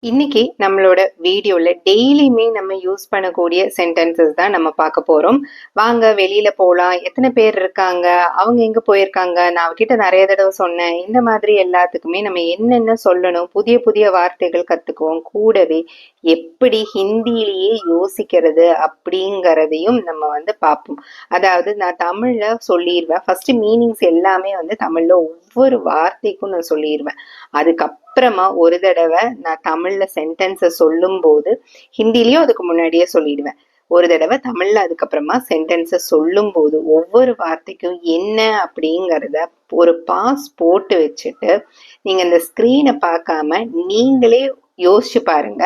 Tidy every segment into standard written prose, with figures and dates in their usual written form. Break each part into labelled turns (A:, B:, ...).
A: இன்னைக்கு நம்மளோட வீடியோல டெய்லியுமே நம்ம யூஸ் பண்ணக்கூடிய சென்டென்சஸ் தான் நம்ம பார்க்க போறோம். வாங்க வெளியில போலாம், எத்தனை பேர் இருக்காங்க, அவங்க எங்க போயிருக்காங்க, நான் அவகிட்ட நிறைய தடவை சொன்னேன், இந்த மாதிரி எல்லாத்துக்குமே நம்ம என்னென்ன சொல்லணும், புதிய புதிய வார்த்தைகள் கத்துக்குவோம். கூடவே எப்படி ஹிந்தியிலேயே யோசிக்கிறது அப்படிங்கிறதையும் நம்ம பார்ப்போம். அதாவது நான் தமிழ்ல சொல்லிடுவேன், ஃபர்ஸ்ட் மீனிங்ஸ் எல்லாமே தமிழ்ல ஒவ்வொரு வார்த்தைக்கும் நான் சொல்லிடுவேன். அதுக்கப்புறமா ஒரு தடவை நான் தமிழ்ல சென்டென்ஸை சொல்லும் போது ஹிந்திலையும் அதுக்கு முன்னாடியே சொல்லிடுவேன். ஒரு தடவை தமிழ்ல அதுக்கப்புறமா சென்டென்ஸை சொல்லும் போது ஒவ்வொரு வார்த்தைக்கும் என்ன அப்படிங்கிறத ஒரு பாஸ் போட்டு வச்சுட்டு நீங்க இந்த ஸ்கிரீனை பார்க்காம நீங்களே யோசிச்சு பாருங்க.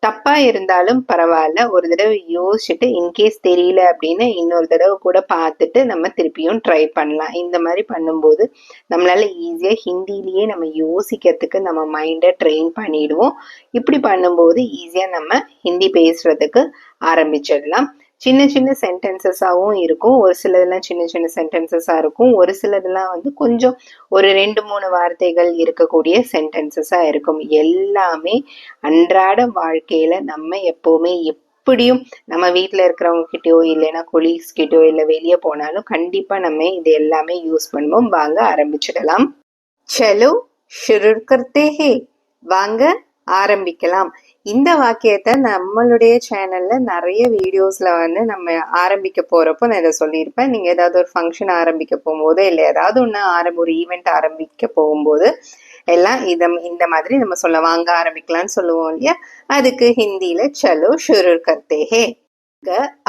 A: தப்பா இருந்தாலும் பரவாயில்ல, ஒரு தடவை யோசிச்சுட்டு இன்கேஸ் தெரியல அப்படின்னு இன்னொரு தடவை கூட பார்த்துட்டு நம்ம திருப்பியும் ட்ரை பண்ணலாம். இந்த மாதிரி பண்ணும்போது நம்மளால ஈஸியா ஹிந்திலேயே நம்ம யோசிக்கிறதுக்கு நம்ம மைண்டை ட்ரெயின் பண்ணிடுவோம். இப்படி பண்ணும்போது ஈஸியா நம்ம ஹிந்தி பேசுறதுக்கு ஆரம்பிச்சிடலாம். சின்ன சின்ன சென்டென்சஸாகவும் இருக்கும், ஒரு சிலதெல்லாம் சின்ன சின்ன சென்டென்சஸாக இருக்கும், ஒரு சிலதெல்லாம் கொஞ்சம் ஒரு 2-3 வார்த்தைகள் இருக்கக்கூடிய சென்டென்சஸாக இருக்கும். எல்லாமே அன்றாட வாழ்க்கையில நம்ம எப்பவுமே எப்படியும் நம்ம வீட்டில் இருக்கிறவங்க கிட்டயோ இல்லைன்னா கொலீக்ஸ் கிட்டயோ இல்லை வெளியே போனாலும் கண்டிப்பா நம்ம இது எல்லாமே யூஸ் பண்ணுவோம். வாங்க ஆரம்பிச்சிடலாம். சலோ ஷுரு கர்த்தே ஹே, வாங்க ஆரம்பிக்கலாம். இந்த வாக்கியத்தை நம்மளுடைய சேனல்ல நிறைய வீடியோஸ்ல நம்ம ஆரம்பிக்க போறப்போ நான் இதை சொல்லியிருப்பேன். நீங்க ஏதாவது ஒரு ஃபங்க்ஷன் ஆரம்பிக்க போகும்போது இல்லை ஏதாவது ஒரு ஈவெண்ட் ஆரம்பிக்க போகும்போது எல்லாம் இந்த மாதிரி நம்ம சொல்ல வாங்க ஆரம்பிக்கலாம்னு சொல்லுவோம் இல்லையா? அதுக்கு ஹிந்தியில சலோ ஷுரு கர்த்தே ஹே.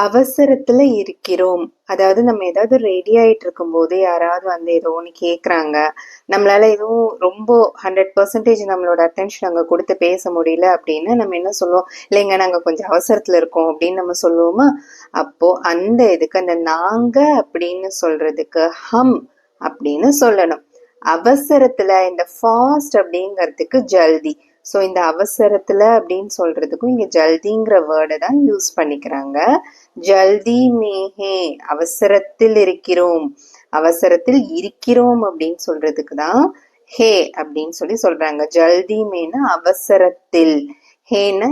A: அவசரத்துல இருக்கிறோம், அதாவது நம்ம ஏதாவது ரெடி ஆயிட்டு இருக்கும் போது யாராவது ஏதோ ஒன்று கேட்குறாங்க, நம்மளால எதுவும் ரொம்ப 100% நம்மளோட அட்டென்ஷன் அங்கே கொடுத்து பேச முடியல அப்படின்னா நம்ம என்ன சொல்லுவோம், இல்லைங்க நாங்கள் கொஞ்சம் அவசரத்துல இருக்கோம் அப்படின்னு நம்ம சொல்லுவோமா? அப்போ அந்த இதுக்கு அந்த நாங்க அப்படின்னு சொல்றதுக்கு ஹம் அப்படின்னு சொல்லணும். அவசரத்துல இந்த ஃபாஸ்ட் அப்படிங்கிறதுக்கு ஜல்தி. ஸோ இந்த அவசரத்துல அப்படின்னு சொல்றதுக்கும் இங்க ஜல்திங்கிற வேர்டை தான் யூஸ் பண்ணிக்கிறாங்க. ஜல்தி மேஹே, அவசரத்தில் இருக்கிறோம். அவசரத்தில் இருக்கிறோம் அப்படின்னு சொல்றதுக்கு தான் ஹே அப்படின்னு சொல்றாங்க. ஜல்தி மேனா அவசரத்தில், ஹேனா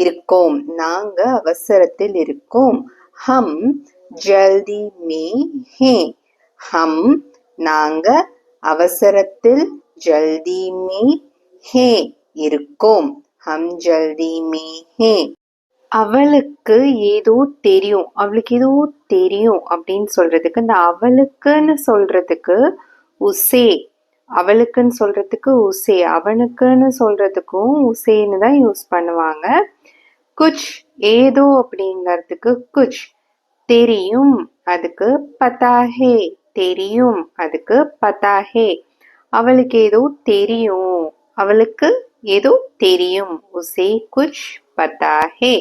A: இருக்கோம், நாங்க அவசரத்தில் இருக்கோம். ஹம் ஜல்தி மே ஹே, ஹம் நாங்க அவசரத்தில் ஜல்தி மே ஹே இருக்கோம். ஹம் ஜல்தி மே ஹே. அவளுக்கு ஏதோ தெரியும், அவளுக்கு ஏதோ தெரியும் அப்படின்னு சொல்றதுக்கு இந்த அவளுக்குன்னு சொல்றதுக்கு உசே, அவளுக்குன்னு சொல்றதுக்கு உசே, அவனுக்குன்னு சொல்றதுக்கும் உசேன்னு தான் யூஸ் பண்ணுவாங்க. குச் ஏதோ அப்படிங்கிறதுக்கு குச், தெரியும் அதுக்கு பதாஹே, தெரியும் அதுக்கு பதாஹே. அவளுக்கு ஏதோ தெரியும், அவளுக்கு ஏதோ தெரியும், உசே குச் பதாஹே.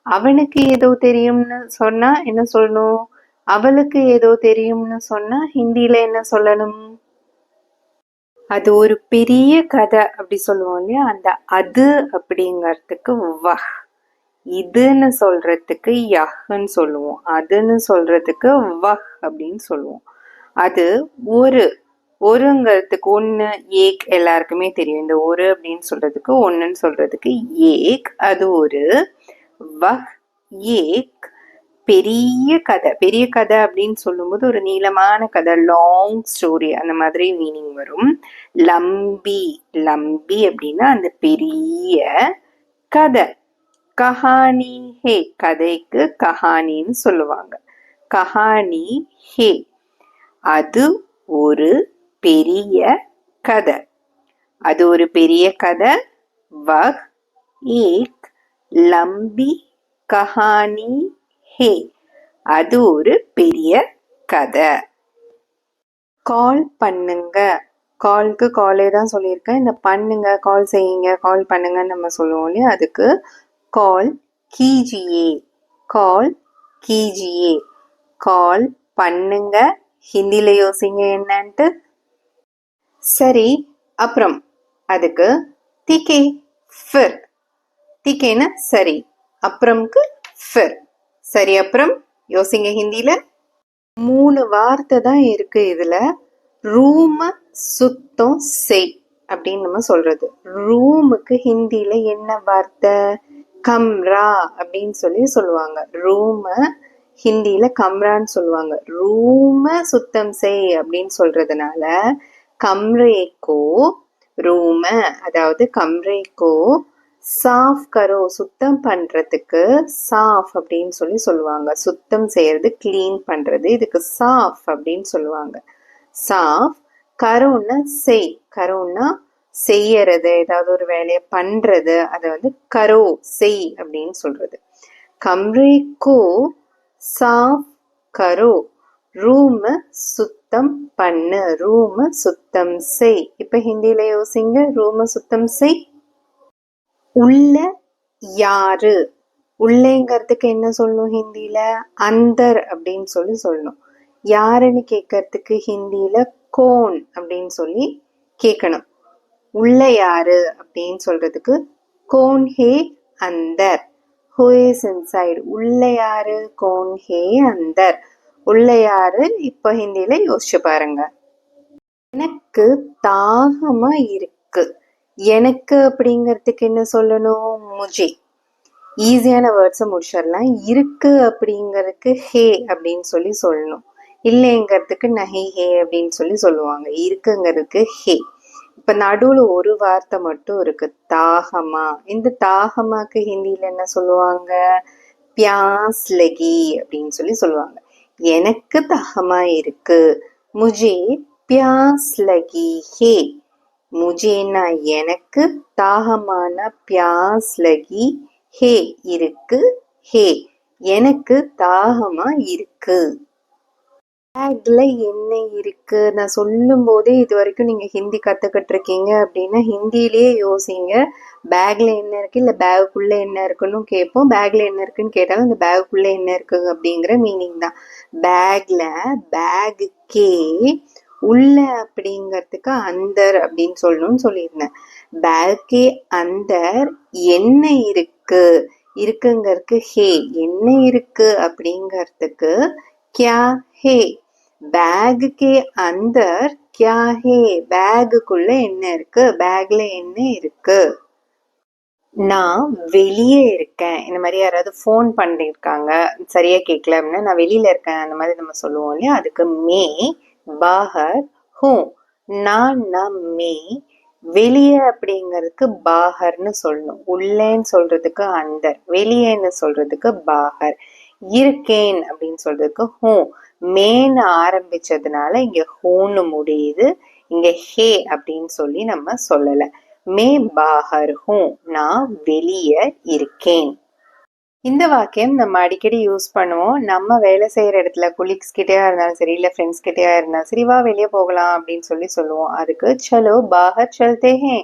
A: அவனுக்கு ஏதோ தெரியும்னு சொன்னா என்ன சொல்லணும்? அவளுக்கு ஏதோ தெரியும்னு சொன்னா ஹிந்தியில என்ன சொல்லணும்? அது ஒரு பெரிய கதை அப்படி சொல்லுவோம் இல்லையா? அந்த அது அப்படிங்கிறதுக்கு வஹ், இதுன்னு சொல்றதுக்கு யஹ்ன்னு சொல்லுவோம், அதுன்னு சொல்றதுக்கு வஹ் அப்படின்னு சொல்லுவோம். அது ஒருங்கிறதுக்கு ஒன்று, ஏக் எல்லாருக்குமே தெரியும். இந்த ஒரு அப்படின்னு சொல்றதுக்கு ஒன்றுன்னு சொல்றதுக்கு ஏக், அது ஒரு. வஹ் ஏக் பெரிய கதை. பெரிய கதை அப்படின்னு சொல்லும்போது ஒரு நீளமான கதை, லாங் ஸ்டோரி அந்த மாதிரி மீனிங் வரும். லம்பி, லம்பி அப்படின்னா அந்த பெரிய கதை. கஹானி ஹே, கதைக்கு கஹானின்னு சொல்லுவாங்க. கஹானி ஹே, அது ஒரு பெரிய கதை, அது ஒரு பெரிய கதை. வஹ் ஏக் லம்பி கஹானி ஹே, அது ஒரு பெரிய கதை. கால் பண்ணுங்க, கால்க்கு காலே தான் சொல்லியிருக்கேன். இந்த பண்ணுங்க, கால் செய்யுங்க, கால் பண்ணுங்கன்னு நம்ம சொல்லுவோம் இல்லையா? அதுக்கு கால் கீஜியே, கால் கீஜியே. கால் பண்ணுங்க, ஹிந்தியில யோசிங்க என்னன்ட்டு. சரி அப்புறம் அதுக்கு திகே ஃபிர், திகேனா சரி, அப்புறம்க்கு ஃபிர். சரி அப்புறம் யோசிங்க ஹிந்தியில. 3 வார்த்தை தான் இருக்கு இதுல. ரூம சுத்தம் செய், அப்படின்னு நம்ம சொல்றது. ரூமுக்கு ஹிந்தியில என்ன வார்த்தை? கம்ரா அப்படின்னு சொல்லுவாங்க. ரூம ஹிந்தியில கம்ரான்னு சொல்லுவாங்க. ரூம சுத்தம் செய் அப்படின்னு சொல்றதுனால கம்ரேக்கோ ரூம, அதாவது கம்ரேக்கோ சாஃப் கரோ, சுத்தம் பண்றதுக்கு சாஃப் அப்படின்னு சொல்லுவாங்க. சுத்தம் செய்யறது, கிளீன் பண்றது, இதுக்கு சாஃப் அப்படின்னு சொல்லுவாங்க. சாஃப். கரோன்னா செய். கரோன்னா செய்யறது, ஏதாவது ஒரு வேலையை பண்றது, அதை வந்து கரோ செய் அப்படின்னு சொல்றது. கம்ரேக்கோ சாஃப் கரோ, ரூம சுத்தம் பண்ணு, ரூம சுத்தம் செய். இப்ப ஹிந்தியில யோசிங்க, ரூம சுத்தம் செய். உள்ள யாரு? உள்ளேங்கிறதுக்கு என்ன சொல்லணும் ஹிந்தியில? அந்தர் அப்படின்னு சொல்லணும். யாருன்னு கேட்கறதுக்கு ஹிந்தியில கோன் அப்படின்னு சொல்லி கேட்கணும். உள்ள யாரு அப்படின்னு சொல்றதுக்கு cone hey Antar, who is inside. உள்ள யாரு? கோன் ஹே அந்தர். உள்ள யாரு? இப்ப ஹிந்தியில யோசிச்சு பாருங்க. எனக்கு தாகமா இருக்கு. எனக்கு அப்படிங்கிறதுக்கு என்ன சொல்லணும்? முஜே. ஈஸியான வேர்ட்ஸை முடிச்சிடலாம். இருக்கு அப்படிங்கிறதுக்கு ஹே அப்படின்னு சொல்லணும். இல்லைங்கிறதுக்கு நஹி ஹே அப்படின்னு சொல்லுவாங்க. இருக்குங்கிறதுக்கு ஹே. இப்ப நடுவுல ஒரு வார்த்தை மட்டும் இருக்கு, தாகமா. இந்த தாகமாக்கு ஹிந்தியில என்ன சொல்லுவாங்க? பியாஸ் லகி அப்படின்னு சொல்லுவாங்க. எனக்கு தாகமா இருக்கு. முஜே பியாஸ் லகி ஹே. முஜேனா எனக்கு, தாகமான பியாஸ் லகி ஹே இருக்கு. ஹே எனக்கு தாகமா இருக்கு. பேக்ல என்ன இருக்கு? நான் சொல்லும் போதே இது வரைக்கும் நீங்க ஹிந்தி கத்துக்கிட்டு இருக்கீங்க அப்படின்னா ஹிந்திலேயே யோசிங்க. பேக்ல என்ன இருக்கு, இல்ல பேகுக்குள்ள என்ன இருக்குன்னு கேட்போம். பேக்ல என்ன இருக்குன்னு கேட்டாலும் இந்த பேகுக்குள்ள என்ன இருக்கு அப்படிங்கிற மீனிங் தான். பேக்ல, பேகுக்கே, உள்ள அப்படிங்கிறதுக்கு அந்தர் அப்படின்னு சொல்லணும்னு சொல்லியிருந்தேன். பேக்கே அந்தர் என்ன இருக்கு? இருக்குங்கிறதுக்கு ஹே. என்ன இருக்கு அப்படிங்கிறதுக்கு கியா ஹே. பேக் கே அந்தர் கியா ஹே. பேகுக்குள்ள என்ன இருக்கு? பேக்ல என்ன இருக்கு? நான் வெளியே இருக்கேன். இந்த மாதிரி யாராவது ஃபோன் பண்ணிருக்காங்க, சரியா கேட்கல அப்படின்னா நான் வெளியில இருக்கேன் அந்த மாதிரி நம்ம சொல்லுவோம் இல்லையா? அதுக்கு மே பாஹர் ஹூ. நான் மே. வெளியே அப்படிங்கிறதுக்கு பாஹர்னு சொல்லணும். உள்ளேன்னு சொல்றதுக்கு அந்தர், வெளியேன்னு சொல்றதுக்கு பாஹர். இருக்கேன் அப்படின்னு சொல்றதுக்கு ஹூ. மேன்னு ஆரம்பிச்சதுனால இங்க ஹூன்னு முடியுது. இங்க ஹே அப்படின்னு சொல்லி நம்ம சொல்லல. மே பாஹர் ஹூ, நான் வெளியே இருக்கேன். இந்த வாக்கியம் நம்ம அடிக்கடி யூஸ் பண்ணுவோம். நம்ம வேலை செய்யற இடத்துல கொலீக்ஸ் கிட்டயா இருந்தாலும் சரி, இல்ல ஃப்ரெண்ட்ஸ் கிட்டயா இருந்தாலும் சரி, வா வெளியே போகலாம் அப்படின்னு சொல்லுவோம். அதுக்கு சலோ பாஹர் சல்தே ஹே.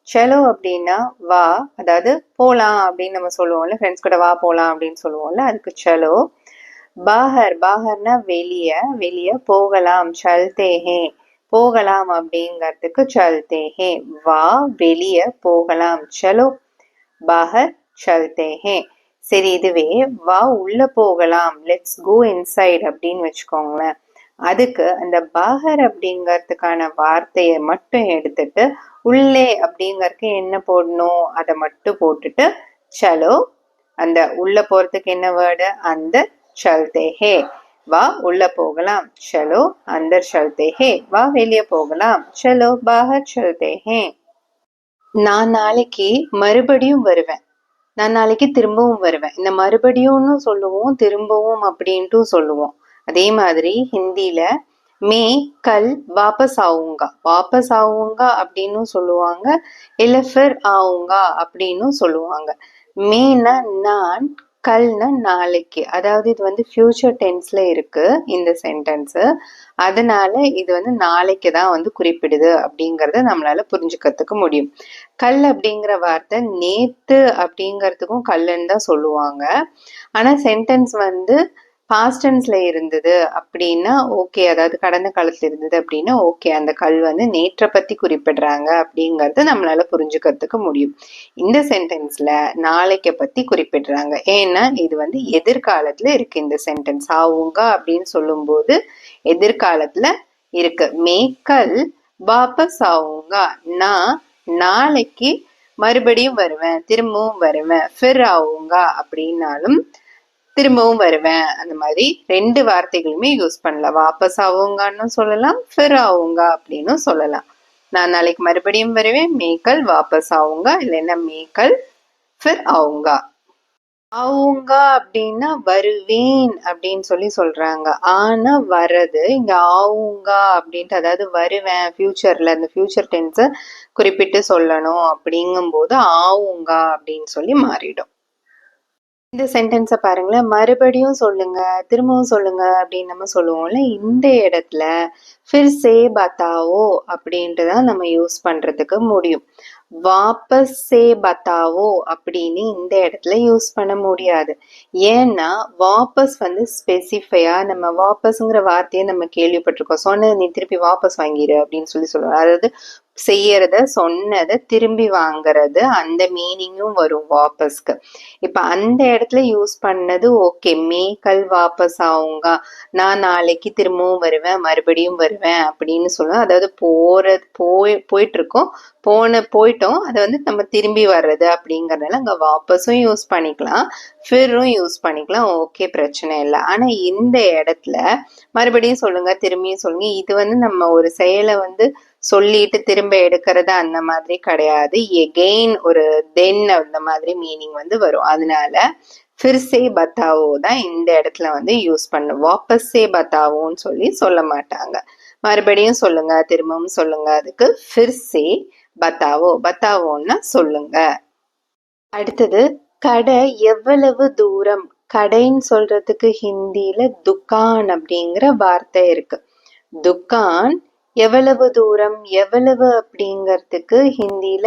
A: சலோ அப்படின்னா வா, அதாவது போலாம் அப்படின்னு நம்ம சொல்லுவோம்ல, ஃப்ரெண்ட்ஸ் கூட வா போலாம் அப்படின்னு சொல்லுவோம்ல, அதுக்கு சலோ. பாஹர், பாஹர்னா வெளிய, வெளிய போகலாம். சல்தே ஹே, போகலாம் அப்படிங்கிறதுக்கு சல்தே ஹே. வா வெளிய போகலாம். சலோ பாஹர் சல்தே ஹே. சரி, இதுவே வா உள்ள போகலாம், லெட்ஸ் கோ இன்சைட் அப்படின்னு வச்சுக்கோங்களேன். அதுக்கு அந்த பாஹர் அப்படிங்கிறதுக்கான வார்த்தையை மட்டும் எடுத்துட்டு உள்ளே அப்படிங்கறதுக்கு என்ன போடணும் அதை மட்டும் போட்டுட்டு சலோ, அந்த உள்ள போறதுக்கு என்ன வேர்டு? அந்த சல்தே ஹே. வா உள்ள போகலாம். சலோ அந்தர் சல்தே ஹே. வா வெளியே போகலாம். சலோ பாஹர் சல்தே ஹே. நான் நாளைக்கு மறுபடியும் வருவேன். நான் நாளைக்கு திரும்பவும் வருவேன். இந்த மறுபடியும்னு சொல்லுவோம், திரும்பவும் அப்படின்ட்டு சொல்லுவோம். அதே மாதிரி ஹிந்தியில மே கல் வாபஸ் ஆவுங்கா, வாபஸ் ஆவுங்கா அப்படின்னு சொல்லுவாங்க, இல்ல ஃபிர் ஆவுங்கா அப்படின்னு சொல்லுவாங்க. மேனா நான், கல்னா நாளைக்கு. அதாவது இது வந்து ஃபியூச்சர் டென்ஸ்ல இருக்கு இந்த சென்டென்ஸ். அதனால இது வந்து நாளைக்கு தான் வந்து குறிப்பிடுது அப்படிங்கறத நம்மளால புரிஞ்சுக்கிறதுக்கு முடியும். கல் அப்படிங்கிற வார்த்தை நேத்து அப்படிங்கிறதுக்கும் கல்லுன்னு தான் சொல்லுவாங்க. ஆனா சென்டென்ஸ் வந்து பாஸ்ட் டென்ஸ்ல இருந்தது அப்படின்னா ஓகே, அதாவது கடந்த காலத்துல இருந்தது அப்படின்னா ஓகே, அந்த கல் வந்து நேற்றை பத்தி குறிப்பிடுறாங்க அப்படிங்கறது நம்மளால புரிஞ்சுக்கிறதுக்கு முடியும். இந்த சென்டென்ஸ்ல நாளைக்க பத்தி குறிப்பிடுறாங்க. ஏன்னா இது வந்து எதிர்காலத்துல இருக்கு. இந்த சென்டென்ஸ் ஆவுங்க அப்படின்னு சொல்லும் போது எதிர்காலத்துல இருக்கு. மேக்கல் வாபஸ் ஆவுங்கா, நான் நாளைக்கு மறுபடியும் வருவேன், திரும்பவும் வருவேன். ஃபிர் ஆவுங்கா அப்படின்னாலும் திரும்பவும் வருவேன். அந்த மாதிரி 2 வார்த்தைகளுமே யூஸ் பண்ணலாம். வாபஸ் ஆவுங்கான்னு சொல்லலாம், ஃபிர் ஆவுங்கா அப்படின்னு சொல்லலாம். நான் நாளைக்கு மறுபடியும் வருவேன், மேக்கல் வாபஸ் ஆவுங்கா, இல்லைன்னா மேக்கல் ஃபிர் ஆவுங்கா. ஆவுங்கா அப்படின்னா வருவேன் அப்படின்னு சொல்லி சொல்றாங்க. ஆனா வர்றது இங்க ஆவுங்கா அப்படின்ட்டு, அதாவது வருவேன் ஃபியூச்சர்ல, அந்த ஃபியூச்சர் டென்ஸை குறிப்பிட்டு சொல்லணும் அப்படிங்கும்போது ஆவுங்கா அப்படின்னு சொல்லி மாறிடும். இந்த சென்டென்ஸை பாருங்களேன், மறுபடியும் சொல்லுங்க, திரும்பவும் சொல்லுங்க அப்படின்னு நம்ம சொல்லுவோம்ல, இந்த இடத்துல ஃபிர் சே பத்தாவோ அப்படின்ட்டு தான் நம்ம யூஸ் பண்றதுக்கு முடியும். வாபஸ் சே பத்தாவோ அப்படின்னு இந்த இடத்துல யூஸ் பண்ண முடியாது. ஏன்னா வாபஸ் வந்து ஸ்பெசிஃபையா, நம்ம வாபஸ்ங்கிற வார்த்தையை நம்ம கேள்விப்பட்டிருக்கோம். சொன்னது நீ திருப்பி வாபஸ் வாங்கிடு அப்படின்னு சொல்லி சொல்லுவோம். அதாவது செய்யறத, சொன்னதை திரும்பி வாங்குறது, அந்த மீனிங்கும் வரும் வாபஸ்க்கு. இப்ப அந்த இடத்துல யூஸ் பண்ணது ஓகே, மேக்கல் வாபஸ் ஆவுங்க, நான் நாளைக்கு திரும்பவும் வருவேன், மறுபடியும் வருவேன் அப்படின்னு சொல்லுவேன். அதாவது போயிட்டு இருக்கோம், போயிட்டோம், அதை வந்து நம்ம திரும்பி வர்றது அப்படிங்கறதுனால அங்க வாபஸும் யூஸ் பண்ணிக்கலாம், ஃபிரும் யூஸ் பண்ணிக்கலாம், ஓகே, பிரச்சனை இல்லை. ஆனா இந்த இடத்துல மறுபடியும் சொல்லுங்க, திரும்பியும் சொல்லுங்க, இது வந்து நம்ம ஒரு செயலை வந்து சொல்லிட்டு திரும்ப எடுக்கிறது அந்த மாதிரி கிடையாது. எகெயின் ஒரு தென் அந்த மாதிரி மீனிங் வந்து வரும். அதனால ஃபிர்சே பத்தாவோ தான் இந்த இடத்துல வந்து யூஸ் பண்ணும். வாபஸே பத்தாவோன்னு சொல்லி சொல்ல மாட்டாங்க. மறுபடியும் சொல்லுங்க, திரும்பவும் சொல்லுங்க, அதுக்கு ஃபிர்சே பத்தாவோ, பத்தாவோன்னா சொல்லுங்க. அடுத்தது கடை எவ்வளவு தூரம். கடைன்னு சொல்றதுக்கு ஹிந்தியில துக்கான் அப்படிங்கிற வார்த்தை இருக்கு. துக்கான் எவ்வளவு தூரம், எவ்வளவு அப்படிங்கிறதுக்கு ஹிந்தியில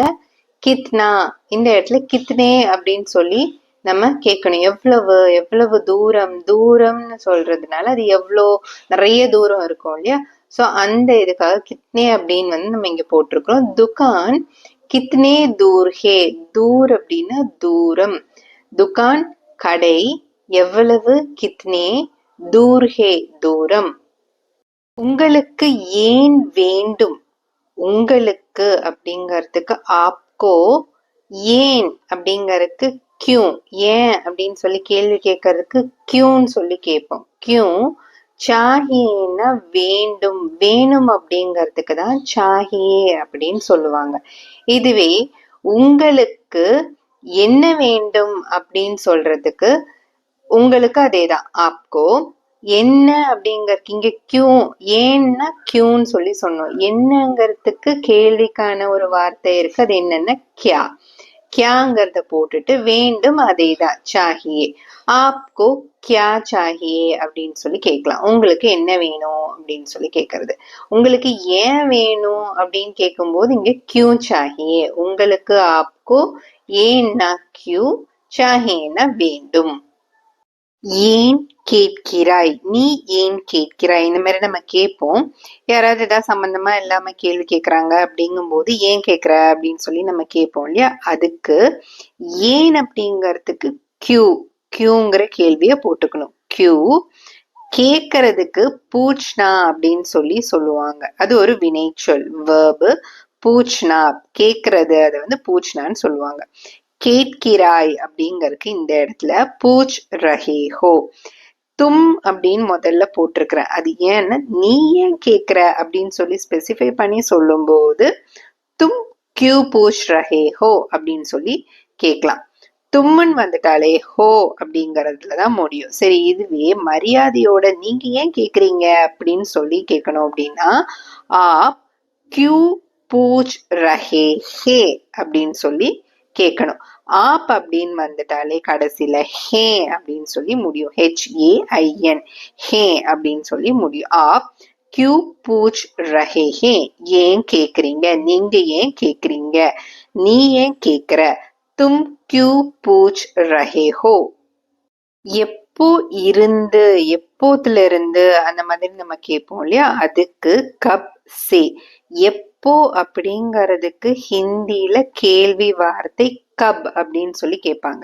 A: கித்னா. இந்த இடத்துல கித்னே அப்படின்னு சொல்லி நம்ம கேட்கணும். எவ்வளவு, எவ்வளவு தூரம், தூரம்னு சொல்றதுனால அது எவ்வளோ நிறைய தூரம் இருக்கும் இல்லையா? ஸோ அந்த இதுக்காக கித்னே அப்படின்னு வந்து நம்ம இங்க போட்டிருக்கிறோம். துகான் கித்னே தூர் ஹே. தூர் அப்படின்னா தூரம். துகான் கடை, எவ்வளவு கித்னே, தூர் ஹே தூரம். உங்களுக்கு ஏன் வேண்டும். உங்களுக்கு அப்படிங்கறதுக்கு ஆப்கோ, ஏன் அப்படிங்கறதுக்கு கியூ. ஏன் அப்படின்னு சொல்லி கேள்வி கேட்கறதுக்கு கியூன்னு சொல்லி கேட்போம். கியூ. சாஹியேன்னா வேண்டும், வேணும் அப்படிங்கறதுக்கு தான் சாஹியே அப்படின்னு சொல்லுவாங்க. இதுவே உங்களுக்கு என்ன வேண்டும் அப்படின்னு சொல்றதுக்கு உங்களுக்கு அதேதான், ஆப்கோ. என்ன அப்படிங்கறதுக்கு இங்க கியூ, ஏன்னா கியூன்னு சொல்லி சொன்னோம். என்னங்கிறதுக்கு கேள்விக்கான ஒரு வார்த்தை இருக்கு, அது என்னன்னா கியா. கியாங்கிறத போட்டுட்டு வேண்டும் அதேதான், சாஹியே. ஆப்கோ கியா சாஹியே அப்படின்னு சொல்லி கேட்கலாம். உங்களுக்கு என்ன வேணும் அப்படின்னு சொல்லி கேட்கறது. உங்களுக்கு ஏன் வேணும் அப்படின்னு கேட்கும்போது இங்க கியூ சாஹியே. உங்களுக்கு ஆப்கோ, ஏன்னா கியூ, சாஹியேன்னா வேண்டும். ஏன் கேட்கிறாய், நீ ஏன் கேட்கிறாய், இந்த மாதிரி நம்ம கேட்போம். யாராவது ஏதாவது சம்பந்தமா இல்லாம கேள்வி கேட்கறாங்க அப்படிங்கும் போது ஏன் கேட்கிற அப்படின்னு சொல்லி நம்ம கேட்போம் இல்லையா? அதுக்கு ஏன் அப்படிங்கறதுக்கு கியூ, கியூங்கிற கேள்விய போட்டுக்கணும். கியூ. கேட்கறதுக்கு பூச்னா அப்படின்னு சொல்லி சொல்லுவாங்க. அது ஒரு வினைச்சொல், வேர்பு. பூச்னா கேட்கறது, அதை வந்து பூச்னான்னு சொல்லுவாங்க. கேட்கிறாய் அப்படிங்கறதுக்கு இந்த இடத்துல பூச் ரஹே ஹோ. தும் அப்படின்னு முதல்ல போட்டிருக்கிறேன். அது ஏன்னா நீ ஏன் கேட்கிற அப்படின்னு சொல்லி ஸ்பெசிஃபை பண்ணி சொல்லும் போது தும் கியூ பூச் ரஹே ஹோ அப்படின்னு சொல்லி கேட்கலாம். தும்முன்னு வந்துட்டாலே ஹோ அப்படிங்கறதுலதான் முடியும். சரி, இதுவே மரியாதையோட நீங்க ஏன் கேக்குறீங்க அப்படின்னு சொல்லி கேட்கணும் அப்படின்னா ஆப் கியூ பூச் ரஹே ஹே அப்படின்னு சொல்லி கேட்கணும். ஆப் அப்படின்னு வந்துட்டாலே கடைசியில ஹே அப்படின்னு சொல்லி முடியும். HAIN, ஹே அப்படின்னு சொல்லி முடியும். ஆப் கியூ பூச் ரஹே ஹே. ஏன் கேக்குறீங்க, நீங்க ஏன் கேக்குறீங்க, நீ ஏன் கேக்குற. தும் கியூ பூச் ரஹே ஹோ. எப்போ இருந்து, எப்போத்துல இருந்து அந்த மாதிரி நம்ம கேட்போம் இல்லையா? அதுக்கு கப் சே. எப்போ அப்படிங்கறதுக்கு ஹிந்தியில கேள்வி வார்த்தை கப் அப்படின்னு சொல்லி கேட்பாங்க.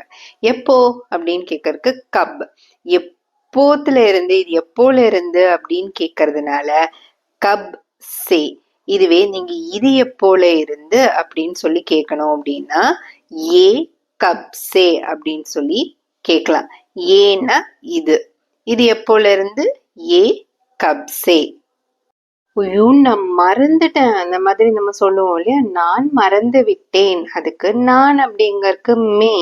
A: எப்போ அப்படின்னு கேட்கறதுக்கு கப். எப்போத்துல இருந்து, இது எப்போல இருந்து அப்படின்னு கேட்கறதுனால கப் சே. இதுவே நீங்க இது எப்போல இருந்து அப்படின்னு சொல்லி கேட்கணும் அப்படின்னா ஏ கப் சே அப்படின்னு சொல்லி கேட்கலாம். ஏன்னா இது, இது எப்போல இருந்து ஏ கப் சே. ஐயோ நான் மறந்துட்டேன் அந்த மாதிரி நம்ம சொல்லுவோம் இல்லையா, நான் மறந்து விட்டேன். அதுக்கு நான் அப்படிங்கறதுக்கு மே,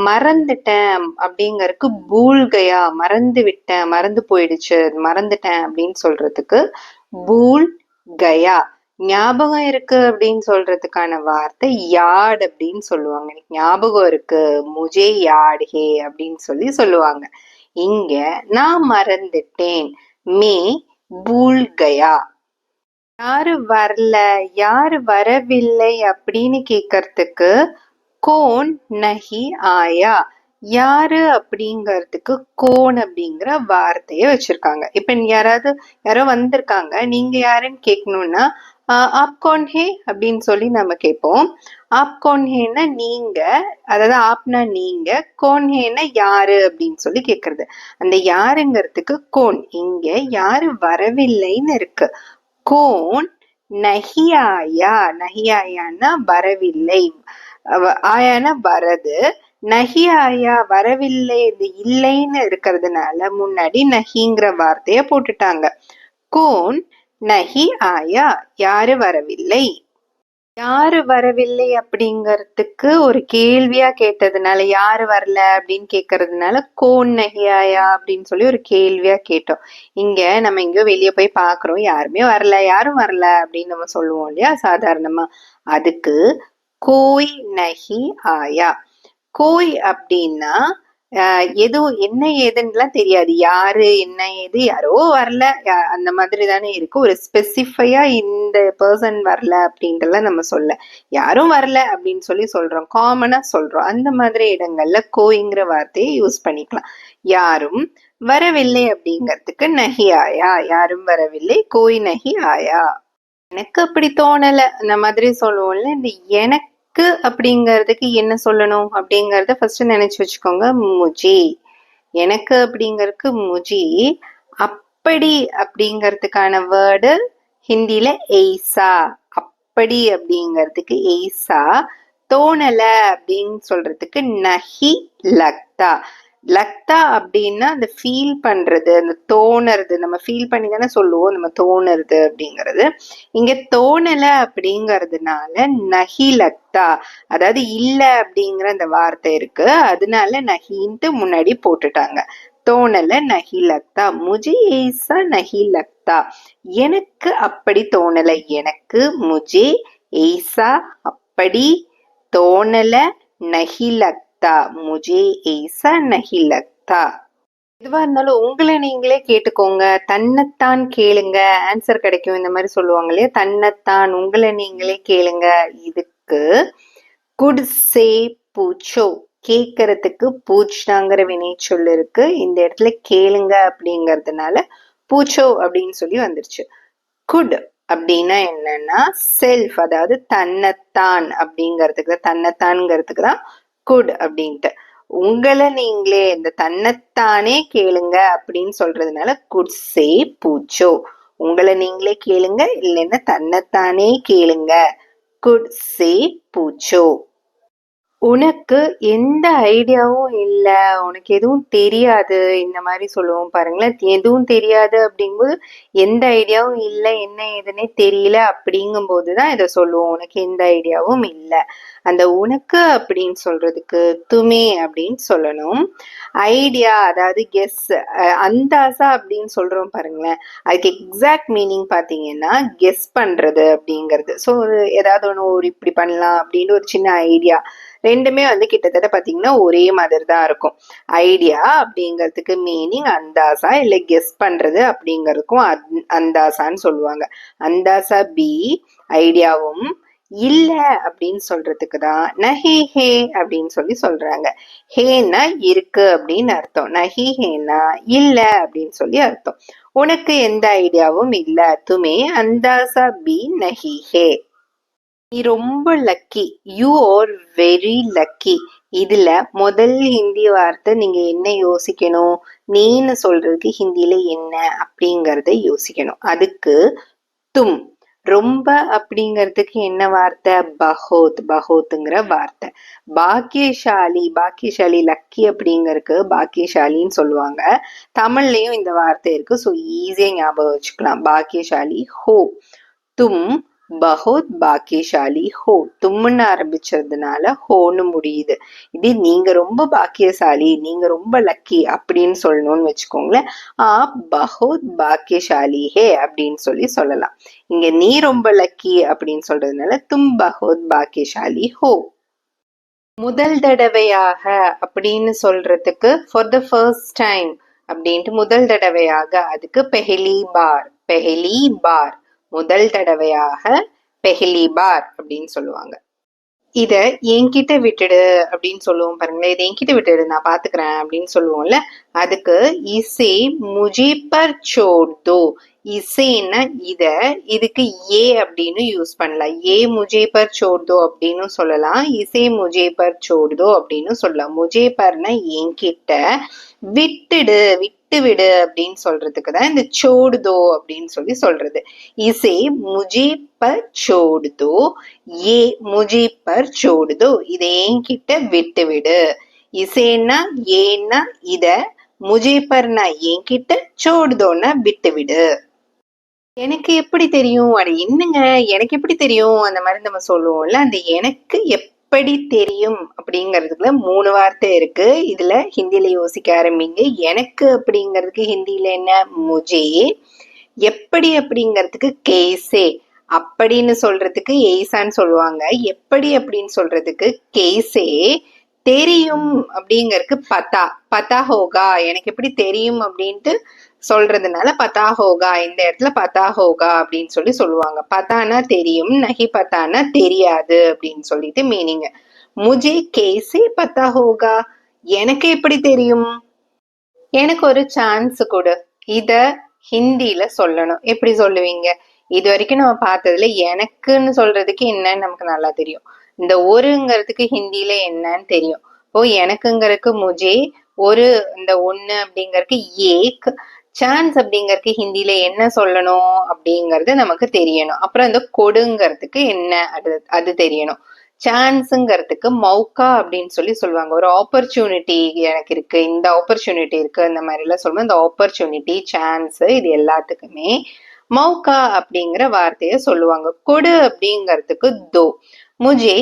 A: மறந்துட்டேன் அப்படிங்கறதுக்கு பூல் கயா, மறந்து விட்டேன், மறந்து போயிடுச்சு, மறந்துட்டேன் அப்படின்னு சொல்றதுக்கு பூல் கயா. ஞாபகம் இருக்கு அப்படின்னு சொல்றதுக்கான வார்த்தை யாட் அப்படின்னு சொல்லுவாங்க. எனக்கு ஞாபகம் இருக்கு, முஜே யாட் ஹே அப்படின்னு சொல்லி சொல்லுவாங்க. இங்க நான் மறந்துட்டேன், மே பூல் கயா. யாரு வரல, யாரு வரவில்லை அப்படின்னு கேக்கறதுக்கு கோன் நஹி ஆயா. யாரு அப்படிங்கறதுக்கு கோன் அப்படிங்கிற வார்த்தைய வச்சிருக்காங்க. இப்ப யாரோ வந்திருக்காங்க, நீங்க யாருன்னு கேட்கணும்னா ஆப் கோன் ஹே அப்படின்னு சொல்லி நம்ம கேட்போம். ஆப் கோன் ஹேன்னா நீங்க, அதாவது ஆப்னா நீங்க, கோன் ஹேன்னா யாரு அப்படின்னு சொல்லி கேக்குறது. அந்த யாருங்கிறதுக்கு கோன். இங்க யாரு வரவில்லைன்னு இருக்கு. கோன் நஹி ஆயா. நஹி ஆயான்னா வரவில்லை, ஆயானா வரது, நஹி ஆயா வரவில்லை, இது இல்லைன்னு இருக்கிறதுனால முன்னாடி நஹிங்கிற வார்த்தைய போட்டுட்டாங்க. கோன் நஹி ஆயா, யாரு வரவில்லை. யாரு வரவில்லை அப்படிங்கறதுக்கு ஒரு கேள்வியா கேட்டதுனால, யாரு வரல அப்படின்னு கேக்குறதுனால கோன் நஹி ஆயா அப்படின்னு சொல்லி ஒரு கேள்வியா கேட்டோம். இங்க நம்ம எங்கேயோ வெளியே போய் பாக்குறோம், யாருமே வரல, யாரும் வரல அப்படின்னு நம்ம சொல்லுவோம் இல்லையா சாதாரணமா. அதுக்கு கோய் நஹி ஆயா. கோய் அப்படின்னா எதுவும் என்ன ஏதுன்னுலாம் தெரியாது, யாரு என்ன ஏது, யாரோ வரல அந்த மாதிரி தானே இருக்கு. ஒரு ஸ்பெசிஃபையா இந்த பர்சன் வரல அப்படின்ட்டுலாம் நம்ம சொல்ல, யாரும் வரல அப்படின்னு சொல்லி சொல்றோம், காமனா சொல்றோம். அந்த மாதிரி இடங்கள்ல கோய்ங்கிற வார்த்தையை யூஸ் பண்ணிக்கலாம். யாரும் வரவில்லை அப்படிங்கிறதுக்கு நஹி ஆயா, யாரும் வரவில்லை, கோய் நஹி ஆயா. எனக்கு அப்படி தோணல அந்த மாதிரி சொல்லுவோம்ல. இந்த எனக்கு அப்படிங்கறதுக்கு என்ன சொல்லணும் அப்படிங்கறத ஃபர்ஸ்ட் நினைச்சு வச்சுக்கோங்க. முஜி. எனக்கு அப்படிங்கறதுக்கு முஜி. அப்படி அப்படிங்கறதுக்கான வேர்டு ஹிந்தில எய்சா. அப்படி அப்படிங்கறதுக்கு எய்சா. தோணல அப்படின்னு சொல்றதுக்கு நஹி லக்தா. லக்தா அப்படின்னா அந்த ஃபீல் பண்றது, அந்த தோணுறது, நம்ம ஃபீல் பண்ணி தானே சொல்லுவோம் நம்ம தோணுறது அப்படிங்கிறது. இங்க தோணல அப்படிங்கறதுனால நஹி லக்தா, அதாவது இல்ல அப்படிங்கிற அந்த வார்த்தை இருக்கு, அதனால நஹின்ட்டு முன்னாடி போட்டுட்டாங்க. தோணல நஹி லக்தா, முஜே ஏசா நஹி லக்தா. எனக்கு அப்படி தோணல, எனக்கு முஜே ஏசா அப்படி தோணல நஹி லக்தா, முஜே ஏசா நஹி லக்தா. எதுவா இருந்தாலும் உங்களை நீங்களே கேட்டுக்கோங்க, தன்னைத்தான் கேளுங்க, ஆன்சர் கிடைக்கும் இந்த மாதிரி சொல்லுவாங்க இல்லையா. தன்னைத்தான், உங்களை நீங்களே கேளுங்க. இதுக்கு குட் சே பூச்சோ, கேட்கறதுக்கு பூச்சாங்கிற வினை சொல் இருக்கு. இந்த இடத்துல கேளுங்க அப்படிங்கறதுனால பூச்சோ அப்படின்னு சொல்லி வந்துருச்சு. குட் அப்படின்னா என்னன்னா செல்ஃப், அதாவது தன்னைத்தான் அப்படிங்கிறதுக்கு, தன்னைத்தான்ங்கிறதுக்கு தான் குட் அப்படின்ட்டு. உங்களை நீங்களே இந்த தன்னைத்தானே கேளுங்க அப்படின்னு சொல்றதுனால குட் சே பூச்சோ, உங்களை நீங்களே கேளுங்க, இல்லைன்னா தன்னைத்தானே கேளுங்க, குட் சே பூச்சோ. உனக்கு எந்த ஐடியாவும் இல்ல, உனக்கு எதுவும் தெரியாது, இந்த மாதிரி சொல்லுவோம் பாருங்களேன். எதுவும் தெரியாது அப்படிங்கும்போது எந்த ஐடியாவும் இல்ல, என்ன ஏதுன்னே தெரியல அப்படிங்கும் போதுதான் இதை சொல்லுவோம், உனக்கு எந்த ஐடியாவும் இல்ல. அந்த உனக்கு அப்படின்னு சொல்றதுக்கு துமே அப்படின்னு சொல்லணும். ஐடியா அதாவது கெஸ், அந்தாசா அப்படின்னு சொல்றோம் பாருங்களேன், அதுக்கு எக்ஸாக்ட் மீனிங் பாத்தீங்கன்னா கெஸ் பண்றது அப்படிங்கிறது. ஸோ ஏதாவது ஒன்று ஒரு இப்படி பண்ணலாம் அப்படின்னு ஒரு சின்ன ஐடியா, ரெண்டுமே கிட்டத்தட்ட பாத்தீங்கன்னா ஒரே மாதிரி தான் இருக்கும். ஐடியா அப்படிங்கிறதுக்கு மீனிங் அந்தாசா, இல்லை கெஸ் பண்றது அப்படிங்கிறதுக்கும் அந்தாசான்னு சொல்லுவாங்க. அந்தாசா பி ஐடியாவும், இல்ல அப்படின்னு சொல்றதுக்கு தான் நஹி ஹே அப்படின்னு சொல்லி சொல்றாங்க. ஹேனா இருக்கு அப்படின்னு அர்த்தம், நஹி ஹேனா இல்ல அப்படின்னு சொல்லி அர்த்தம். உனக்கு எந்த ஐடியாவும் இல்ல, துமே அந்தாசா பி நஹி ஹே. நீ ரொம்ப lucky, you are very lucky. இதுல முதல் ஹிந்தி வார்த்தை நீங்க என்ன யோசிக்கணும், நீன்னு சொல்றதுக்கு ஹிந்தியில என்ன அப்படிங்கறத யோசிக்கணும். அதுக்கு தும். ரொம்ப அப்படிங்கிறதுக்கு என்ன வார்த்தை? பகோத். பகோத்துங்கிற வார்த்தை. பாக்கியசாலி, பாக்கியசாலி லக்கி அப்படிங்கறதுக்கு பாக்கியசாலின்னு சொல்லுவாங்க. தமிழ்லயும் இந்த வார்த்தை இருக்கு. ஸோ ஈஸியா ஞாபகம் வச்சுக்கலாம். பாக்கியசாலி. ஹோ, தும் பகோத் பாக்கியசாலி ஹோ. தும்முன்னு ஆரம்பிச்சதுனால ஹோன்னு முடியுது. இதே நீங்க ரொம்ப பாக்கியசாலி, நீங்க ரொம்ப லக்கி அப்படின்னு சொல்லணும்னு வச்சுக்கோங்களேன். பகோத் பாக்கியசாலி ஹே அப்படின்னு சொல்லலாம். இங்க நீ ரொம்ப லக்கி அப்படின்னு சொல்றதுனால தும் பகோத் பாக்கியசாலி ஹோ. முதல் தடவையாக அப்படின்னு சொல்றதுக்கு ஃபார் த ஃபர்ஸ்ட் டைம் அப்படின்ட்டு முதல் தடவையாக, அதுக்கு பெஹலி பார். பெஹலி பார் முதல் தடவையாக பெஹலி பார் அப்படின்னு சொல்லுவாங்க. இத என்கிட்ட விட்டுடு அப்படின்னு சொல்லுவோம் பாருங்களேன். இதை என்கிட்ட விட்டுடு, நான் பாத்துக்கிறேன் அப்படின்னு சொல்லுவோம்ல. அதுக்கு இசே முஜே பர் சோட் தோ. இசைன்னா இத, இதுக்கு ஏ அப்படின்னு யூஸ் பண்ணலாம். ஏ முஜே பர் சோட் தோ அப்படின்னு சொல்லலாம். இசே முஜே பர் சோட் தோ அப்படின்னு சொல்லலாம். முஜே பர்னா என்கிட்ட, விட்டுடு விட்டு விடு அப்படின்னு சொல்றதுக்கு தான் இந்த சோடுதோ அப்படின்னு சொல்றது. இசே முஜே பர் சோடுதோ, ஏ முஜே பர் சோடுதோ, இதை என்கிட்ட விட்டு விடு. இசேன்னா ஏன்னா இத, முஜே பர்னா என்கிட்ட, சோடுதோன்னா விட்டு விடு. எனக்கு எப்படி தெரியும்? அட என்னங்க எனக்கு எப்படி தெரியும் அந்த மாதிரி நம்ம சொல்லுவோம்ல. அந்த எனக்கு எப்படி தெரியும் அப்படிங்கிறதுக்குள்ள 3 வார்த்தை இருக்கு. இதுல ஹிந்தியில யோசிக்க ஆரம்பிங்க. எனக்கு அப்படிங்கிறதுக்கு ஹிந்தியில என்ன? முஜே. எப்படி அப்படிங்கிறதுக்கு கேசே. அப்படின்னு சொல்றதுக்கு எய்சான்னு சொல்லுவாங்க. எப்படி அப்படின்னு சொல்றதுக்கு கேசே. தெரியும் அப்படிங்கறதுக்கு பத்தா. பத்தா ஹோகா. எனக்கு எப்படி தெரியும் அப்படின்ட்டு சொல்றதுனால பத்தா ஹோகா, இந்த இடத்துல பத்தா ஹோகா அப்படின்னு சொல்லுவாங்க. பத்தானா தெரியும், நகி பத்தானா தெரியாது அப்படின்னு சொல்லிட்டு மீனிங். முஜே கேசே பத்தா ஹோகா, எனக்கு எப்படி தெரியும்? எனக்கு ஒரு சான்ஸ் கொடு. இத ஹிந்தியில சொல்லணும். எப்படி சொல்லுவீங்க? இது வரைக்கும் நம்ம பார்த்ததுல எனக்குன்னு சொல்றதுக்கு என்னன்னு நமக்கு நல்லா தெரியும். இந்த ஒருங்கிறதுக்கு ஹிந்தியில என்னன்னு தெரியும். இப்போ எனக்குங்கிறதுக்கு முஜே, ஒரு இந்த ஒண்ணு அப்படிங்கறதுக்கு ஏக், சான்ஸ் அப்படிங்கறதுக்கு ஹிந்தியில என்ன சொல்லணும் அப்படிங்கறது நமக்கு தெரியணும். அப்புறம் இந்த கொடுங்கிறதுக்கு என்ன அது தெரியணும். சான்ஸுங்கிறதுக்கு மௌக்கா அப்படின்னு சொல்லுவாங்க. ஒரு ஆப்பர்ச்சுனிட்டி எனக்கு இருக்கு, இந்த ஆப்பர்ச்சுனிட்டி இருக்கு, அந்த மாதிரி எல்லாம் சொல்லுவோம். இந்த ஆப்பர்ச்சுனிட்டி, சான்ஸ், இது எல்லாத்துக்குமே மௌக்கா அப்படிங்கிற வார்த்தைய சொல்லுவாங்க. கொடு அப்படிங்கிறதுக்கு தோ. முஜே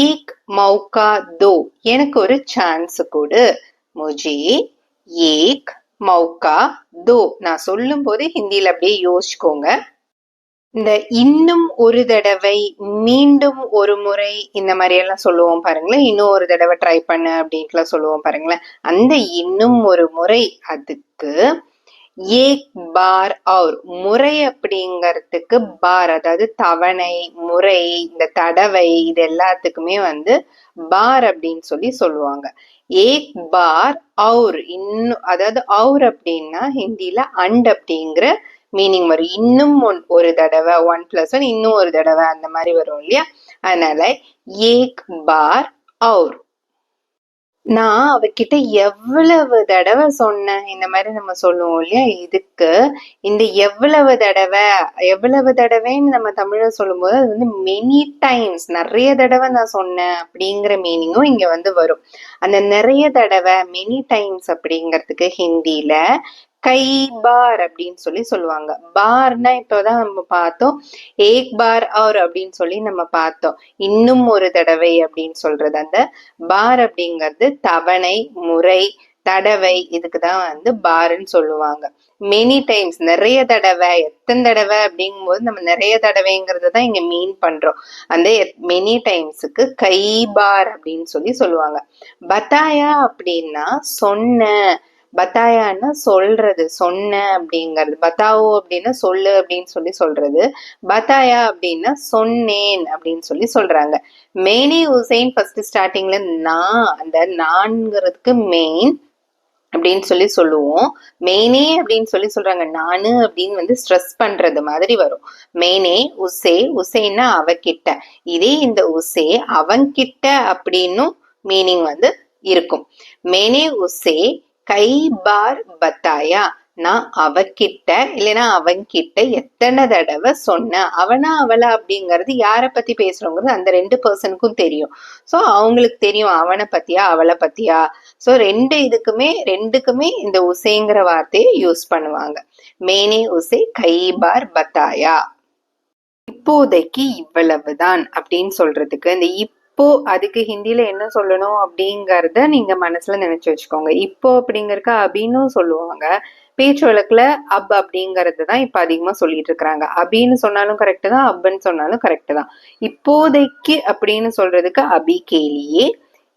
A: ஏக் மௌக்கா தோ, எனக்கு ஒரு சான்ஸ் கொடு. முஜே ஏக் மௌக்கா தோ. நான் சொல்லும் போது ஹிந்தியில அப்படியே யோசிச்சுக்கோங்க. இந்த இன்னும் ஒரு தடவை, மீண்டும் ஒரு முறை, இந்த மாதிரி எல்லாம் சொல்லுவோம் பாருங்களேன். இன்னும் ஒரு தடவை ட்ரை பண்ணு அப்படின்ட்டுலாம் சொல்லுவோம் பாருங்களேன். அந்த இன்னும் ஒரு முறை, அதுக்கு ஏக் பார் அவுர். முறை அப்படிங்கறதுக்கு பார், அதாவது தவணை, முறை, இந்த தடவை, இது எல்லாத்துக்குமே பார் அப்படின்னு சொல்லுவாங்க. ஏக் பார் அவுர். இன்னும், அதாவது அவுர் அப்படின்னா ஹிந்தியில அண்ட் அப்படிங்கிற மீனிங் வரும். இன்னும் ஒரு தடவை, 1+1, இன்னும் ஒரு தடவை, அந்த மாதிரி வரும் இல்லையா? அதனால ஏக் பார் அவுர். நான் அவகிட்ட எவ்வளவு தடவை சொன்னேன், இந்த மாதிரி நம்ம சொல்லுவோம் இல்லையா? இதுக்கு இந்த எவ்வளவு தடவை, எவ்வளவு தடவைன்னு நம்ம தமிழ்ல சொல்லும்போது அது மெனி டைம்ஸ், நிறைய தடவை நான் சொன்னேன் அப்படிங்கிற மீனிங்கும் இங்க வரும். அந்த நிறைய தடவை, மெனி டைம்ஸ் அப்படிங்கிறதுக்கு ஹிந்தியில கை பார் அப்படின்னு சொல்லுவாங்க. பார்னா இப்பதான் நம்ம பார்த்தோம், ஏக் பார் அவுர் அப்படின்னு நம்ம பார்த்தோம். இன்னும் ஒரு தடவை அப்படின்னு சொல்றது. அந்த பார் அப்படிங்கிறது தவணை, முறை, தடவை, இதுக்குதான் பார்ன்னு சொல்லுவாங்க. மெனி டைம்ஸ், நிறைய தடவை, எத்தனை தடவை அப்படிங்கும் போது நம்ம நிறைய தடவைங்கிறதான் இங்க மீன் பண்றோம். அந்த மெனி டைம்ஸுக்கு கை பார் அப்படின்னு சொல்லுவாங்க. பத்தாயா அப்படின்னா சொன்ன. பத்தாயான்னா சொல்றது, சொன்ன அப்படிங்கிறது. பத்தாவோ அப்படின்னா சொல்லு அப்படின்னு சொல்றது. பத்தாயா அப்படின்னா சொன்னேன் அப்படின்னு சொல்றாங்க. மேனே உசைன் ஃபர்ஸ்ட் ஸ்டார்டிங்ல நான், அந்த நான்கிறதுக்கு மெயின் அப்படின்னு சொல்லுவோம். மெயினே அப்படின்னு சொல்றாங்க. நானு அப்படின்னு ஸ்ட்ரெஸ் பண்றது மாதிரி வரும். மெயினே உசே, உசேன்னா அவகிட்ட. இதே இந்த உசே அவன்கிட்ட அப்படின்னும் மீனிங் இருக்கும். மேனே உசே கை பார் பத்தாயா, நான் அவகிட்ட இல்லைன்னா அவன்கிட்ட எத்தனை தடவை சொன்னேன். அவனா அவளா அப்படிங்கறது யார பத்தி பேசுறோங்கிறது அந்த 2 பர்சனுக்கும் தெரியும். சோ அவங்களுக்கு தெரியும் அவனை பத்தியா அவளை பத்தியா. சோ ரெண்டுக்குமே இந்த உசேங்கிற வார்த்தையை யூஸ் பண்ணுவாங்க. மேனே உசே கை பார் பத்தாயா. இப்போதைக்கு இவ்வளவுதான் அப்படின்னு சொல்றதுக்கு இந்த இப்போ அதுக்கு ஹிந்தில என்ன சொல்லணும் அப்படிங்கறத நீங்க மனசுல நினைச்சு வச்சுக்கோங்க. இப்போ அப்படிங்கறதுக்கு அபின்னு சொல்லுவாங்க. பேச்சு வழக்குல அப் அப்படிங்கறது தான் இப்ப அதிகமா சொல்லிட்டு இருக்கிறாங்க. அபின்னு சொன்னாலும் கரெக்ட் தான், அப்ன்னு சொன்னாலும் கரெக்ட் தான். இப்போதைக்கு அப்படின்னு சொல்றதுக்கு அபி கேலியே,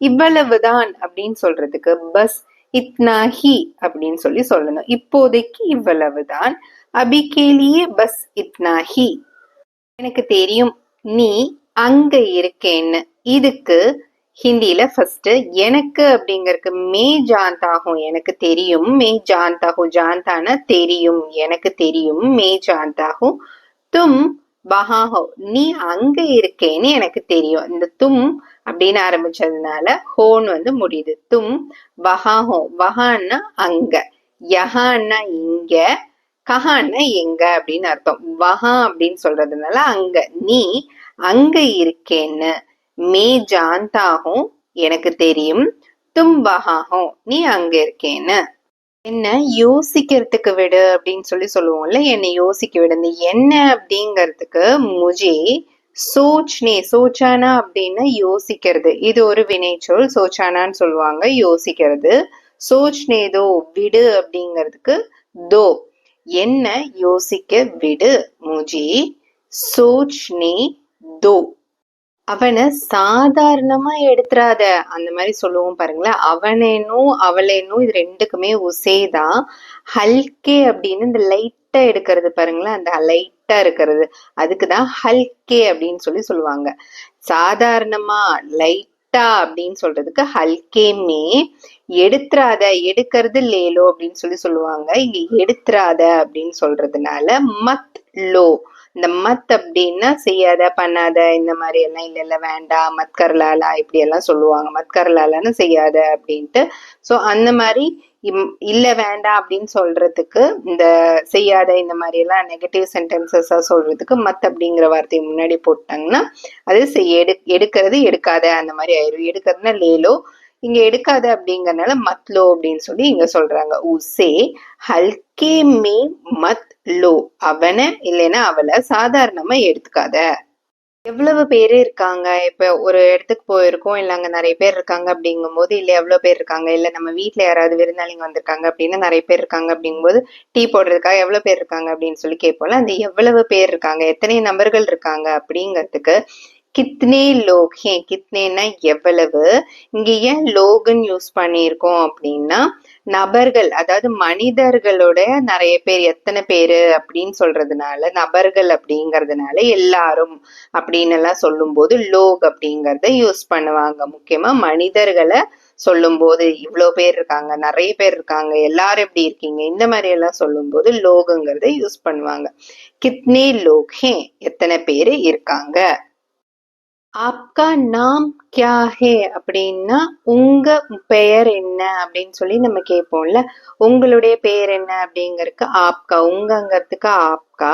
A: இவ்வளவுதான் அப்படின்னு சொல்றதுக்கு பஸ் இத்னா ஹி அப்படின்னு சொல்லணும். இப்போதைக்கு இவ்வளவுதான், அபி கேலியே பஸ் இத்னா ஹி. எனக்கு தெரியும் நீ அங்க இருக்கேன்னு. இதுக்கு ஹிந்தில ஃபர்ஸ்ட் எனக்கு அப்படிங்கறதுக்கு மே ஜான்தாகும், எனக்கு தெரியும். மே ஜான்தாகும், ஜான்தான தெரியும், எனக்கு தெரியும். மே ஜான்தாகும். தும் வஹா ஹோ, நீ அங்க இருக்கேன்னு எனக்கு தெரியும். இந்த தும் அப்படின்னு ஆரம்பிச்சதுனால ஹோன்னு முடியுது. தும் வஹா ஹோ, வஹான்னா அங்க, யஹான்னா இங்க, கஹான்னா எங்க அப்படின்னு அர்த்தம். வஹா அப்படின்னு சொல்றதுனால அங்க, நீ அங்க இருக்கேன்னு. மே ஜான்தாகும், எனக்கு தெரியும். தும் வஹா நீ அங்க இருக்கேன்னு. என்ன யோசிக்கிறதுக்கு விடு அப்படின்னு சொல்லுவோம்ல, என்னை யோசிக்க விடு. இந்த என்ன அப்படிங்கிறதுக்கு முஜே சோச்னே, சோச்சானா அப்படின்னா யோசிக்கிறது. இது ஒரு வினைச்சொல், சோச்சானான்னு சொல்லுவாங்க, யோசிக்கிறது. சோச்னே தோ, விடு அப்படிங்கிறதுக்கு தோ, என்ன யோசிக்க விடு. முஜே சோச்னே தோ. அவனை சாதாரணமா எடுத்துறாத அந்த மாதிரி சொல்லுவோம் பாருங்களேன். அவனேனும் அவளேனும் இது ரெண்டுக்குமே உசேதான். ஹல்கே அப்படின்னு இந்த லைட்டா எடுக்கிறது பாருங்களேன், அந்த லைட்டா இருக்கிறது அதுக்குதான் ஹல்கே அப்படின்னு சொல்லுவாங்க. சாதாரணமா லைட்டா அப்படின்னு சொல்றதுக்கு ஹல்கேமே. எடுத்துறாத, எடுக்கிறது லேலோ அப்படின்னு சொல்லுவாங்க. இங்க எடுத்துறாத அப்படின்னு சொல்றதுனால மத் லோ. இந்த மத் அப்படின்னா செய்யாத, பண்ணாத, இந்த மாதிரி எல்லாம் இல்ல வேண்டாம், மத்கர்லாலா இப்படி எல்லாம் சொல்லுவாங்க. மத்கர்லாலான்னு செய்யாத அப்படின்ட்டு. சோ அந்த மாதிரி இல்ல வேண்டாம் அப்படின்னு சொல்றதுக்கு, இந்த செய்யாத இந்த மாதிரி எல்லாம் நெகட்டிவ் சென்டென்சஸா சொல்றதுக்கு மத் அப்படிங்கிற வார்த்தையை முன்னாடி போட்டாங்கன்னா அது எடுக்கிறது எடுக்காத அந்த மாதிரி ஆயிரும். எடுக்கிறதுனா லேலோ, இங்க எடுக்காத அப்படிங்கறதுனால மத்லோ அப்படின்னு இங்க சொல்றாங்க. உசே ஹல்கே மே மத் லோ, அவனை இல்லைன்னா அவளை சாதாரணமா எடுத்துக்காத. எவ்வளவு பேரு இருக்காங்க, இப்ப ஒரு இடத்துக்கு போயிருக்கோம், இல்ல அங்க நிறைய பேர் இருக்காங்க அப்படிங்கும் போது, இல்ல எவ்வளவு பேர் இருக்காங்க, இல்ல நம்ம வீட்டுல யாராவது விருந்தாளிங்க வந்திருக்காங்க அப்படின்னு நிறைய பேர் இருக்காங்க அப்படிங்கும் போது டீ போடுறதுக்காக எவ்வளவு பேர் இருக்காங்க அப்படின்னு கேட்போம்ல. அந்த எவ்வளவு பேர் இருக்காங்க, எத்தனை நபர்கள் இருக்காங்க அப்படிங்கிறதுக்கு கித்னே லோக் ஹே, கித்னேன்னா எவ்வளவு. இங்க ஏன் லோகுன்னு யூஸ் பண்ணியிருக்கோம் அப்படின்னா நபர்கள், அதாவது மனிதர்களோட நிறைய பேர், எத்தனை பேரு அப்படின்னு சொல்றதுனால, நபர்கள் அப்படிங்கறதுனால எல்லாரும் அப்படின்னு எல்லாம் சொல்லும் போது லோக் அப்படிங்கறத யூஸ் பண்ணுவாங்க. முக்கியமா மனிதர்களை சொல்லும் போது இவ்வளவு பேர் இருக்காங்க, நிறைய பேர் இருக்காங்க, எல்லாரும் எப்படி இருக்கீங்க, இந்த மாதிரி எல்லாம் சொல்லும் போது லோகுங்கிறத யூஸ் பண்ணுவாங்க. கித்னே லோக் ஹே, எத்தனை பேரு இருக்காங்க. ஆப்கா நாம் கியா ஹே அப்படின்னா உங்க பெயர் என்ன அப்படின்னு நம்ம கேட்போம்ல. உங்களுடைய பெயர் என்ன அப்படிங்கறதுக்கு ஆப்கா, உங்கங்கிறதுக்கு ஆப்கா,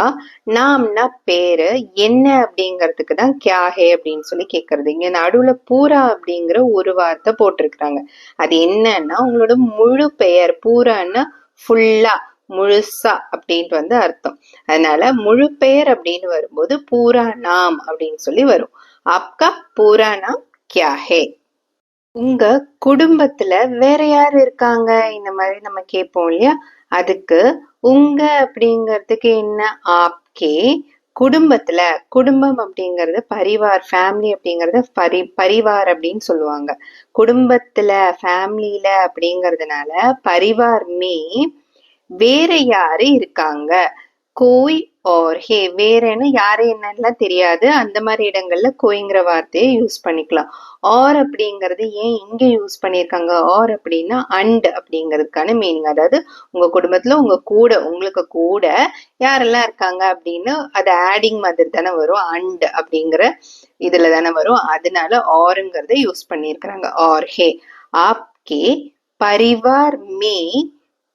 A: நாம்னா பேரு, என்ன அப்படிங்கறதுக்கு தான் கியா ஹே அப்படின்னு கேட்கறது. இங்க நடுவுல பூரா அப்படிங்கிற ஒரு வார்த்தை போட்டிருக்கிறாங்க. அது என்னன்னா உங்களோட முழு பெயர். பூரான்னா ஃபுல்லா, முழுசா அப்படின்ட்டு அர்த்தம். அதனால முழு பெயர் அப்படின்னு வரும்போது பூரா நாம் அப்படின்னு வரும். ஆப்கா பூரா நாம் கியா ஹே. உங்க குடும்பத்துல வேற யாரு இருக்காங்க இந்த மாதிரி நம்ம கேட்போம் இல்லையா. அதுக்கு உங்க அப்படிங்கறதுக்கு என்ன ஆப்கே. குடும்பத்துல, குடும்பம் அப்படிங்கறது பரிவார், ஃபேமிலி அப்படிங்கறத பரிவார் அப்படின்னு சொல்லுவாங்க. குடும்பத்துல, ஃபேமிலியில அப்படிங்கறதுனால பரிவார் மே வேற யாரு இருக்காங்க. கோய் ஆர் ஹே, வேறன்னு யாரு என்னெல்லாம் தெரியாது, அந்த மாதிரி இடங்கள்ல கோய்ங்கிற வார்த்தையை யூஸ் பண்ணிக்கலாம். ஆர் அப்படிங்கறது ஏன் இங்க யூஸ் பண்ணிருக்காங்க, ஆர் அப்படின்னா அண்ட் அப்படிங்கிறதுக்கான மீனிங். அதாவது உங்க குடும்பத்துல உங்களுக்கு கூட யாரெல்லாம் இருக்காங்க அப்படின்னு அது ஆடிங் மாதிரி தானே வரும், அண்ட் அப்படிங்கிற இதுல தானே வரும். அதனால ஆருங்கிறத யூஸ் பண்ணிருக்கிறாங்க. ஆர் ஹே. ஆப்கே பரிவார் மே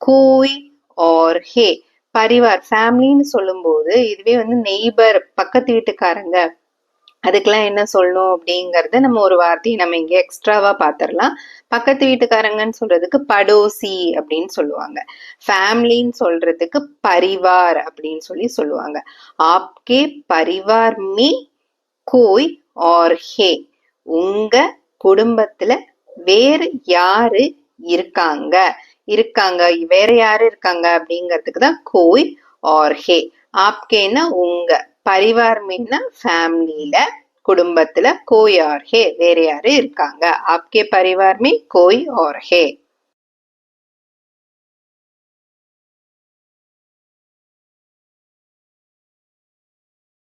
A: கோய் और है. பரிவார் ஃபேமிலின்னு சொல்லும்போது இதுவே வந்து நெய்பர் பக்கத்து வீட்டுக்காரங்க அதுக்கெல்லாம் என்ன சொல்லணும் அப்படிங்கறத நம்ம ஒரு வார்த்தையை நம்ம இங்க எக்ஸ்ட்ராவா பாத்திரலாம். பக்கத்து வீட்டுக்காரங்கன்னு சொல்றதுக்கு படோசி அப்படின்னு சொல்லுவாங்க. ஃபேமிலின்னு சொல்றதுக்கு பரிவார் அப்படின்னு சொல்லுவாங்க. ஆப்கே பரிவார் மே கோய் और है. உங்க குடும்பத்துல வேறு யாரு இருக்காங்க இருக்காங்க வேற யாரு இருக்காங்க அப்படிங்கிறதுக்கு தான் கோய் और है. ஆப்கேன்னா உங்க, பரிவார் மீன்னா ஃபேமிலியில குடும்பத்துல கோய் और है வேற யாரு இருக்காங்க. ஆப்கே பரிவார் में कोई और है.